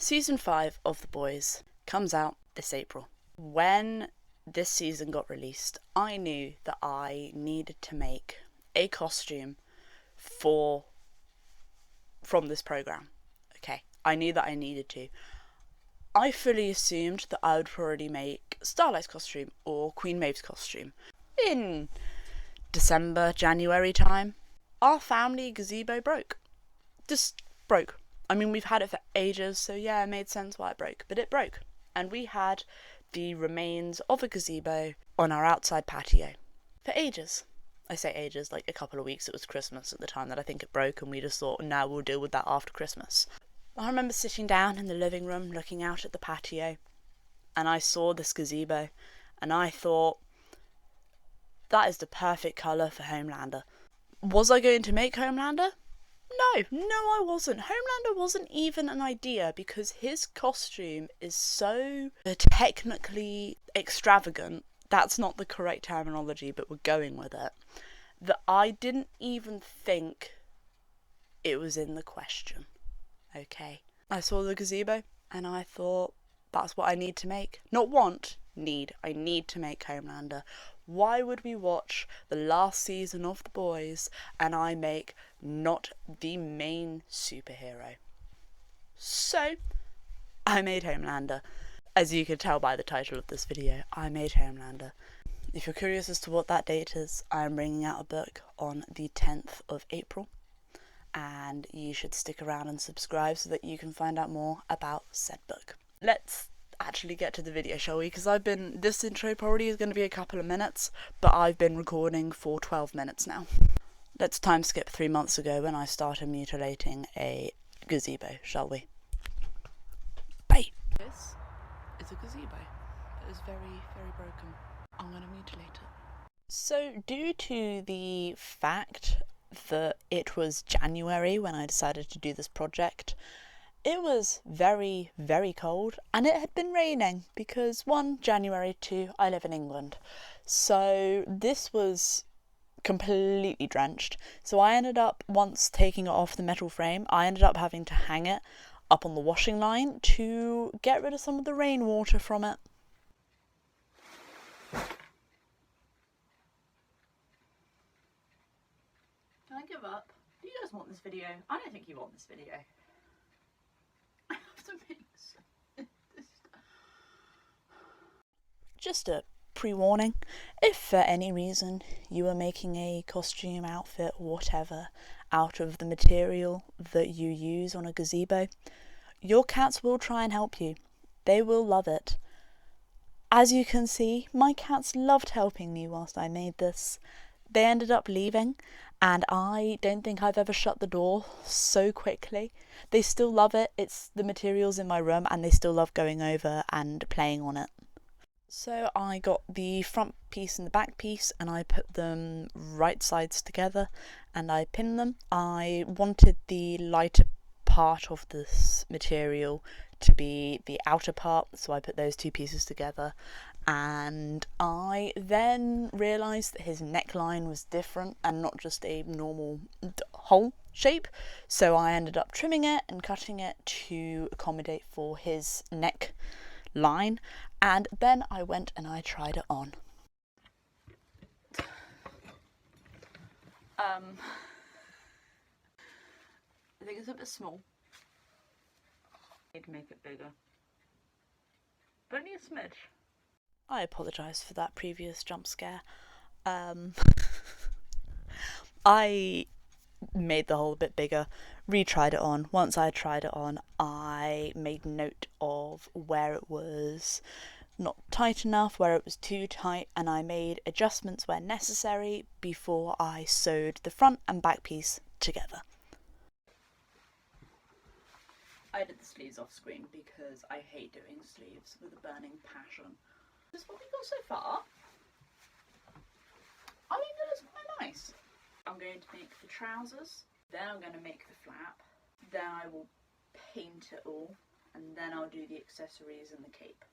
Season 5 of The Boys comes out this April. When this season got released, I knew that I needed to make a costume from this program. Okay, I knew that I needed to. I fully assumed that I would already make Starlight's costume or Queen Maeve's costume in December, January time. Our family gazebo broke. Just broke. I mean, we've had it for ages, so yeah, it made sense why it broke, but it broke. And we had the remains of a gazebo on our outside patio for ages. I say ages, like a couple of weeks. It was Christmas at the time that I think it broke, and we just thought, now we'll deal with that after Christmas. I remember sitting down in the living room looking out at the patio, and I saw this gazebo, and I thought, that is the perfect colour for Homelander. Was I going to make Homelander? No, I wasn't. Homelander wasn't even an idea because his costume is so technically extravagant, that's not the correct terminology, but we're going with it, that I didn't even think it was in the question. Okay. I saw the gazebo and I thought, that's what I need to make. Not want, need. I need to make Homelander. Why would we watch the last season of The Boys and I make not the main superhero? So, I made Homelander. As you can tell by the title of this video, I made Homelander. If you're curious as to what that date is, I'm bringing out a book on the 10th of April. And you should stick around and subscribe so that you can find out more about said book. Let's actually get to the video, shall we? Because this intro probably is going to be a couple of minutes, but I've been recording for 12 minutes now. Let's time skip 3 months ago when I started mutilating a gazebo, shall we? Bye! This is a gazebo. It is very, very broken. I'm going to mutilate it. So, due to the fact that it was January when I decided to do this project, it was very, very cold, and it had been raining because 1, January, 2, I live in England. So this was completely drenched. So I ended up, once taking it off the metal frame, I ended up having to hang it up on the washing line to get rid of some of the rainwater from it. Can I give up? Do you guys want this video? I don't think you want this video. I have to make this. Just a pre-warning, if for any reason you are making a costume, outfit, or whatever out of the material that you use on a gazebo, your cats will try and help you. They will love it. As you can see, my cats loved helping me whilst I made this. They ended up leaving, and I don't think I've ever shut the door so quickly. They still love it. It's the materials in my room, and they still love going over and playing on it. So I got the front piece and the back piece, and I put them right sides together, and I pinned them. I wanted the lighter part of this material to be the outer part, so I put those two pieces together. And I then realised that his neckline was different and not just a normal hole shape, so I ended up trimming it and cutting it to accommodate for his neck line, and then I went and I tried it on. I think it's a bit small. I need to make it bigger, but only a smidge. I apologise for that previous jump scare. I made the hole a bit bigger, retried it on. Once I tried it on, I made note of where it was not tight enough, where it was too tight, and I made adjustments where necessary before I sewed the front and back piece together. I did the sleeves off screen because I hate doing sleeves with a burning passion. This is what we got so far. I think it looks quite nice. I'm going to make the trousers, then I'm going to make the flap, then I will paint it all, and then I'll do the accessories and the cape.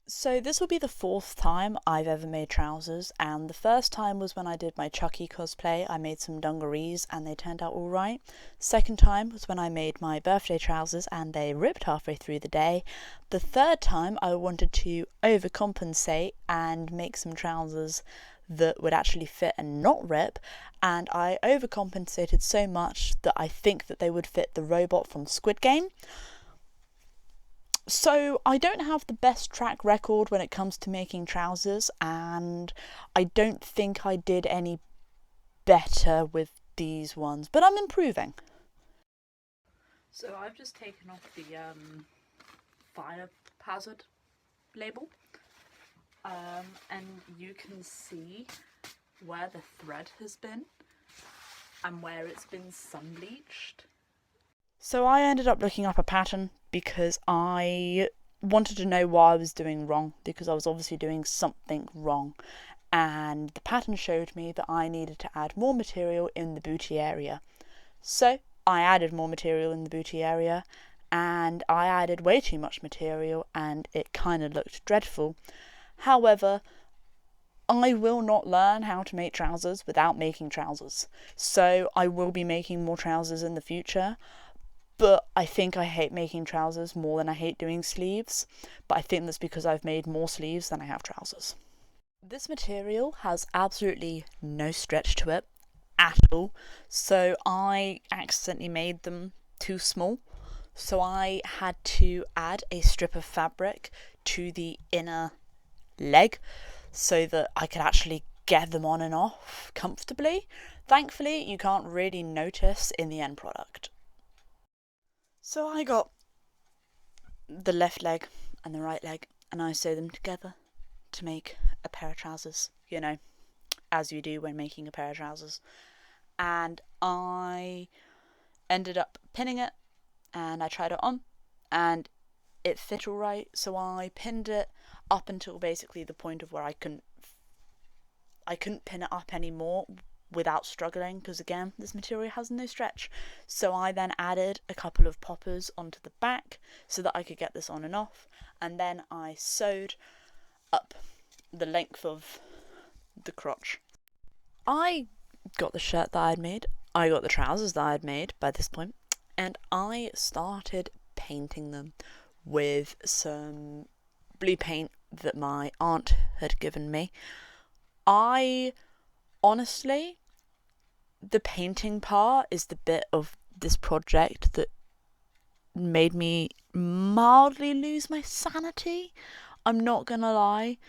So this will be the fourth time I've ever made trousers, and the first time was when I did my Chucky cosplay. I made some dungarees and they turned out alright. Second time was when I made my birthday trousers and they ripped halfway through the day. The third time I wanted to overcompensate and make some trousers that would actually fit and not rip, and I overcompensated so much that I think that they would fit the robot from Squid Game. So I don't have the best track record when it comes to making trousers, and I don't think I did any better with these ones, but I'm improving. So I've just taken off the fire hazard label, and you can see where the thread has been and where it's been sun bleached. So I ended up looking up a pattern because I wanted to know what I was doing wrong, because I was obviously doing something wrong. And the pattern showed me that I needed to add more material in the booty area. So I added more material in the booty area, and I added way too much material and it kind of looked dreadful. However, I will not learn how to make trousers without making trousers. So I will be making more trousers in the future. But I think I hate making trousers more than I hate doing sleeves. But I think that's because I've made more sleeves than I have trousers. This material has absolutely no stretch to it at all. So I accidentally made them too small. So I had to add a strip of fabric to the inner leg so that I could actually get them on and off comfortably. Thankfully, you can't really notice in the end product. So I got the left leg and the right leg, and I sewed them together to make a pair of trousers, you know, as you do when making a pair of trousers. And I ended up pinning it, and I tried it on, and it fit all right. So I pinned it up until basically the point of where I couldn't pin it up anymore without struggling, because again, this material has no stretch. So I then added a couple of poppers onto the back so that I could get this on and off, and then I sewed up the length of the crotch. I got the shirt that I'd made, I got the trousers that I'd made by this point, and I started painting them with some blue paint that my aunt had given me. Honestly, the painting part is the bit of this project that made me mildly lose my sanity. I'm not gonna lie.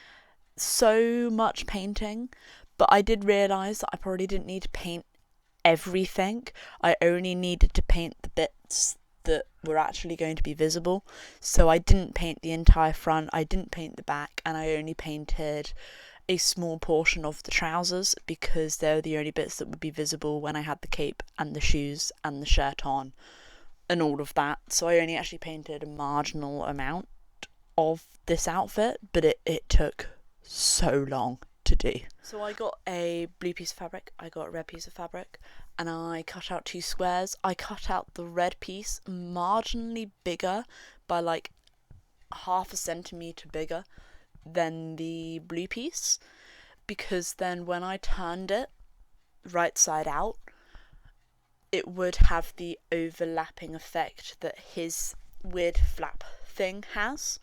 So much painting, but I did realise that I probably didn't need to paint everything. I only needed to paint the bits that were actually going to be visible. So I didn't paint the entire front, I didn't paint the back, and I only painted a small portion of the trousers because they're the only bits that would be visible when I had the cape and the shoes and the shirt on and all of that. So I only actually painted a marginal amount of this outfit, but it took so long to do. So I got a blue piece of fabric, I got a red piece of fabric, and I cut out 2 squares. I cut out the red piece marginally bigger by like half a centimetre bigger than the blue piece, because then when I turned it right side out, it would have the overlapping effect that his weird flap thing has.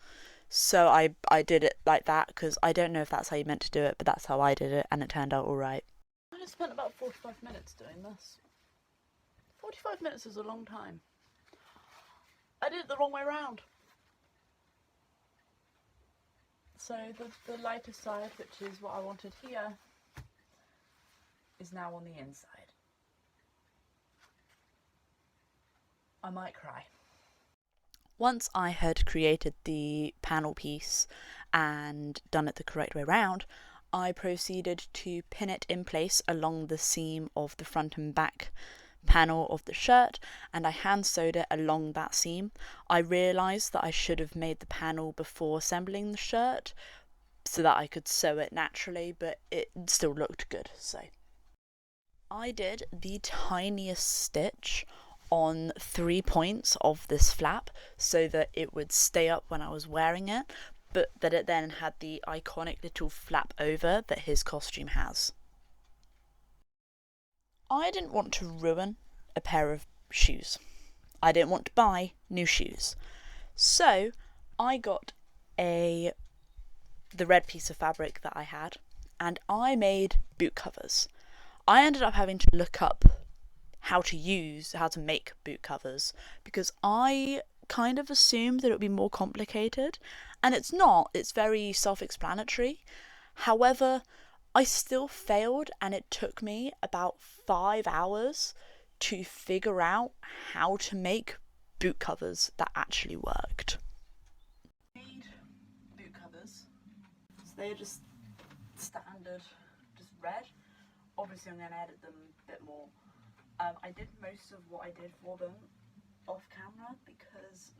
So I did it like that, because I don't know if that's how you meant to do it, but that's how I did it, and it turned out alright. I just spent about 45 minutes doing this. 45 minutes is a long time. I did it the wrong way around. So the lighter side, which is what I wanted here, is now on the inside. I might cry. Once I had created the panel piece and done it the correct way round, I proceeded to pin it in place along the seam of the front and back panel of the shirt, and I hand sewed it along that seam. I realised that I should have made the panel before assembling the shirt so that I could sew it naturally, but it still looked good. So I did the tiniest stitch on 3 points of this flap so that it would stay up when I was wearing it, but that it then had the iconic little flap over that his costume has. I didn't want to ruin a pair of shoes. I didn't want to buy new shoes. So I got the red piece of fabric that I had, and I made boot covers. I ended up having to look up how to make boot covers, because I kind of assumed that it would be more complicated, and it's not. It's very self-explanatory. However, I still failed, and it took me about 5 hours to figure out how to make boot covers that actually worked. Made boot covers, so they're just standard, just red. Obviously I'm going to edit them a bit more. I did most of what I did for them off camera because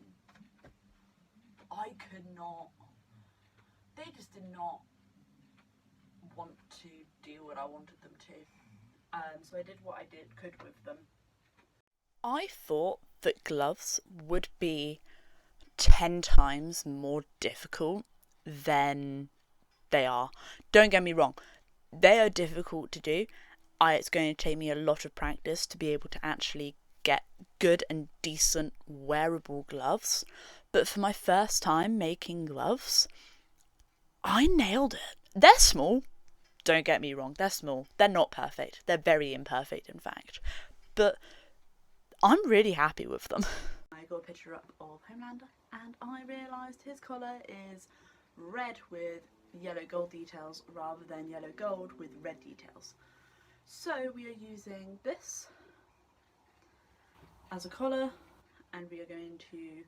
they just did not want to do what I wanted them to. So I did what I could with them. I thought that gloves would be 10 times more difficult than they are. Don't get me wrong, they are difficult to do. It's going to take me a lot of practice to be able to actually get good and decent wearable gloves. But for my first time making gloves, I nailed it. They're small. Don't get me wrong, they're small. They're not perfect. They're very imperfect, in fact. But I'm really happy with them. I got a picture up of Homelander, and I realised his collar is red with yellow gold details rather than yellow gold with red details. So we are using this as a collar, and we are going to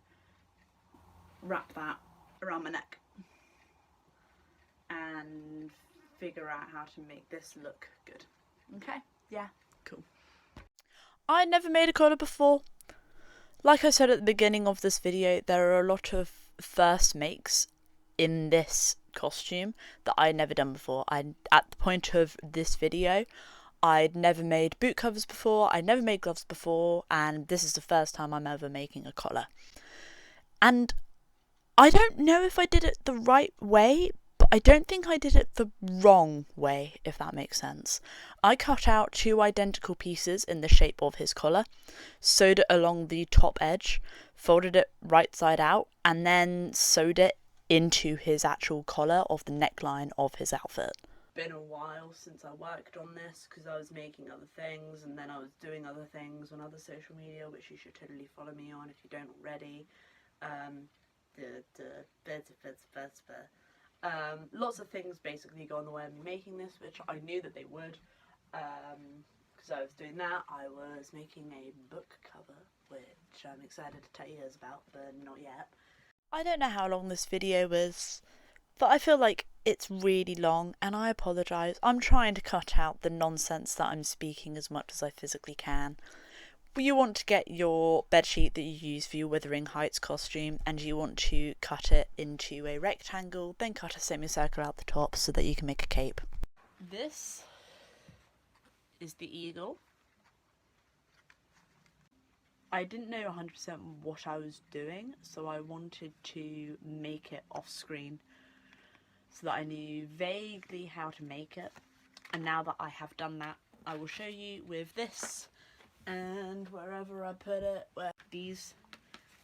wrap that around my neck and figure out how to make this look good. Okay? Yeah, cool. I'd never made a collar before. Like I said at the beginning of this video, there are a lot of first makes in this costume that I'd never done before. At the point of this video, I'd never made boot covers before, I'd never made gloves before, and this is the first time I'm ever making a collar. And I don't know if I did it the right way, but I don't think I did it the wrong way, if that makes sense. I cut out 2 identical pieces in the shape of his collar, sewed it along the top edge, folded it right side out, and then sewed it into his actual collar of the neckline of his outfit. Been a while since I worked on this because I was making other things, and then I was doing other things on other social media, which you should totally follow me on if you don't already. Lots of things basically go on the way of me making this, which I knew that they would, because I was doing that. I was making a book cover, which I'm excited to tell you guys about, but not yet. I don't know how long this video is, but I feel like it's really long, and I apologise. I'm trying to cut out the nonsense that I'm speaking as much as I physically can. You want to get your bedsheet that you use for your Wuthering Heights costume, and you want to cut it into a rectangle, then cut a semicircle out the top so that you can make a cape. This is the eagle. I didn't know 100% what I was doing, so I wanted to make it off screen so that I knew vaguely how to make it. And now that I have done that, I will show you with this and wherever I put it, these,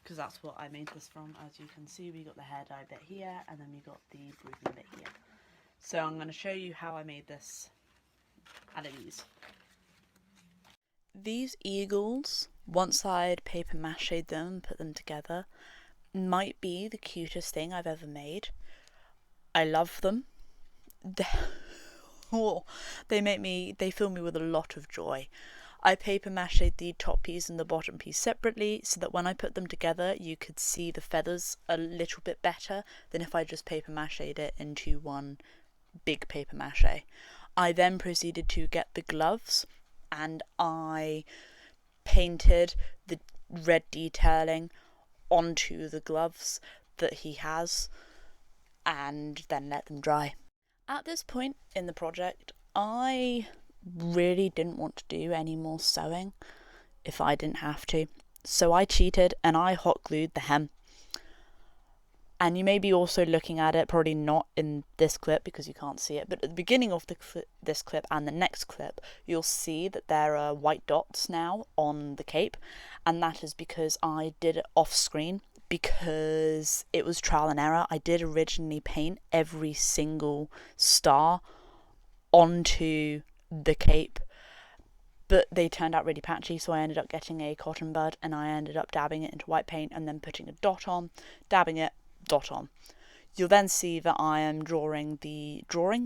because that's what I made this from. As you can see, we got the hair dye bit here, and then we got the brooding bit here. So I'm going to show you how I made this out of these. These eagles, once I'd paper mache'd them and put them together, might be the cutest thing I've ever made. I love them. They fill me with a lot of joy. I paper mache'd the top piece and the bottom piece separately so that when I put them together you could see the feathers a little bit better than if I just paper mache'd it into one big paper mache. I then proceeded to get the gloves, and I painted the red detailing onto the gloves that he has, and then let them dry. At this point in the project, I really didn't want to do any more sewing if I didn't have to, so I cheated and I hot glued the hem. And you may be also looking at it, probably not in this clip because you can't see it, but at the beginning of this clip and the next clip, you'll see that there are white dots now on the cape, and that is because I did it off screen, because it was trial and error. I did originally paint every single star onto the cape, but they turned out really patchy, so I ended up getting a cotton bud and I ended up dabbing it into white paint and then putting a dot on, dabbing it, dot on. You'll then see that I am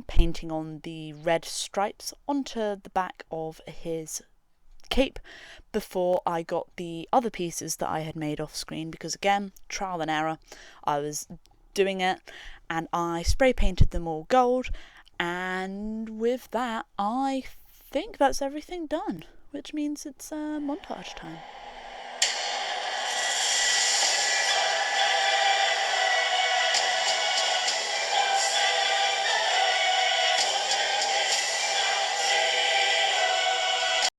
painting on the red stripes onto the back of his cape before I got the other pieces that I had made off screen, because again, trial and error, I was doing it and I spray painted them all gold, and with that I think that's everything done, which means it's montage time.